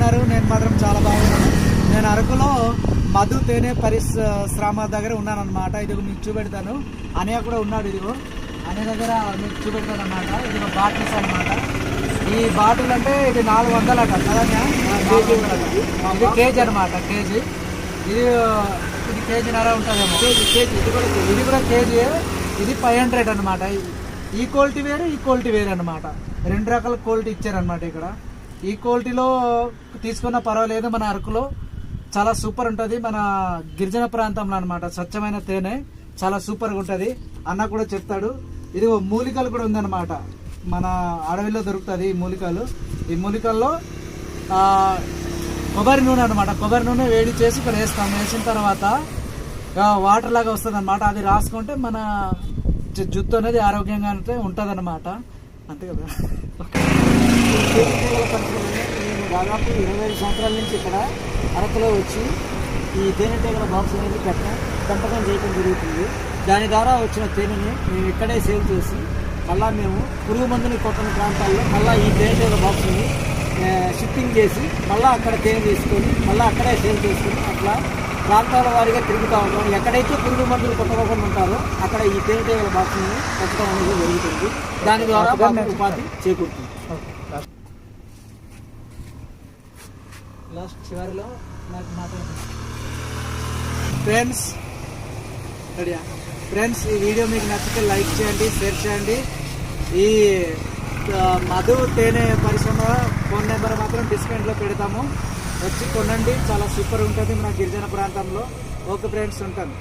ఉన్నారు? నేను మాత్రం చాలా బాగున్నాను. నేను అరకులో మధు తేనె పరిశ్రమ దగ్గర ఉన్నాను అనమాట. ఇది మీకు చూపెడతాను. అన్నయ్య కూడా ఉన్నాడు. ఇదిగో అన్నయ్య దగ్గర మీకు చూపెడతాను అనమాట. ఇదిగో బాటిల్స్ అనమాట. ఈ బాటిల్ అంటే ఇది 400 అట కదా, ఇది కేజీ అనమాట. కేజీ ఇది కేజీన్నర ఉంటుందేమో. ఇది కూడా కేజీ. ఇది 500 అనమాట. ఈ క్వాలిటీ వేరు అనమాట. 2 రకాల క్వాలిటీ ఇచ్చారనమాట. ఇక్కడ ఈ క్వాలిటీలో తీసుకున్న పర్వాలేదు. మన అరకులో చాలా సూపర్ ఉంటుంది. మన గిరిజన ప్రాంతంలో అనమాట. స్వచ్ఛమైన తేనె చాలా సూపర్గా ఉంటుంది. అన్న కూడా చెప్తాడు. ఇది మూలికలు కూడా ఉందన్నమాట. మన అడవిలో దొరుకుతుంది ఈ మూలికలు. ఈ మూలికల్లో కొబ్బరి నూనె అనమాట. కొబ్బరి నూనె వేడి చేసి ఇక్కడ వేస్తాం. వేసిన తర్వాత వాటర్ లాగా వస్తుంది అనమాట. అది రాసుకుంటే మన జుట్టు అనేది ఆరోగ్యంగా ఉంటుంది అనమాట. అంతే కదా. నేను దాదాపు 25 సంవత్సరాల నుంచి ఇక్కడ అరకులో వచ్చి ఈ తేనెటీగల బాక్స్ అనేది పెంపకం చేయడం జరుగుతుంది. దాని ద్వారా వచ్చిన తేనెని మేము ఇక్కడే సేల్ చేసి మళ్ళీ మేము పురుగు మందుని కొట్టని ప్రాంతాల్లో మళ్ళీ ఈ తేనెటీగల బాక్స్ని షిఫ్టింగ్ చేసి మళ్ళీ అక్కడ తేనె తీసుకొని మళ్ళీ అక్కడే సేల్ చేసుకొని అట్లా ప్రాంతాల వారీగా తిరుగుతూ ఉంటాం. ఎక్కడైతే పురుగు మందులు కొట్టకుండా ఉంటారో అక్కడ ఈ తేనెటీగల బాక్స్ని పెంచడం అనేది జరుగుతుంది. దాని ద్వారా ఉపాధి చేకూరుతుంది. లాస్ట్ చివరిలో నాకు మాట్లాడుతున్నాను. ఫ్రెండ్స్ ఈ వీడియో మీకు నచ్చితే లైక్ చేయండి, షేర్ చేయండి. ఈ మధు తేనె పరిశ్రమ ఫోన్ నెంబర్ మాత్రం డిస్ప్లేలో పెడతాము. వచ్చి కొనండి. చాలా సూపర్ ఉంటుంది మన గిరిజన ప్రాంతంలో. ఓకే ఫ్రెండ్స్, ఉంటాను.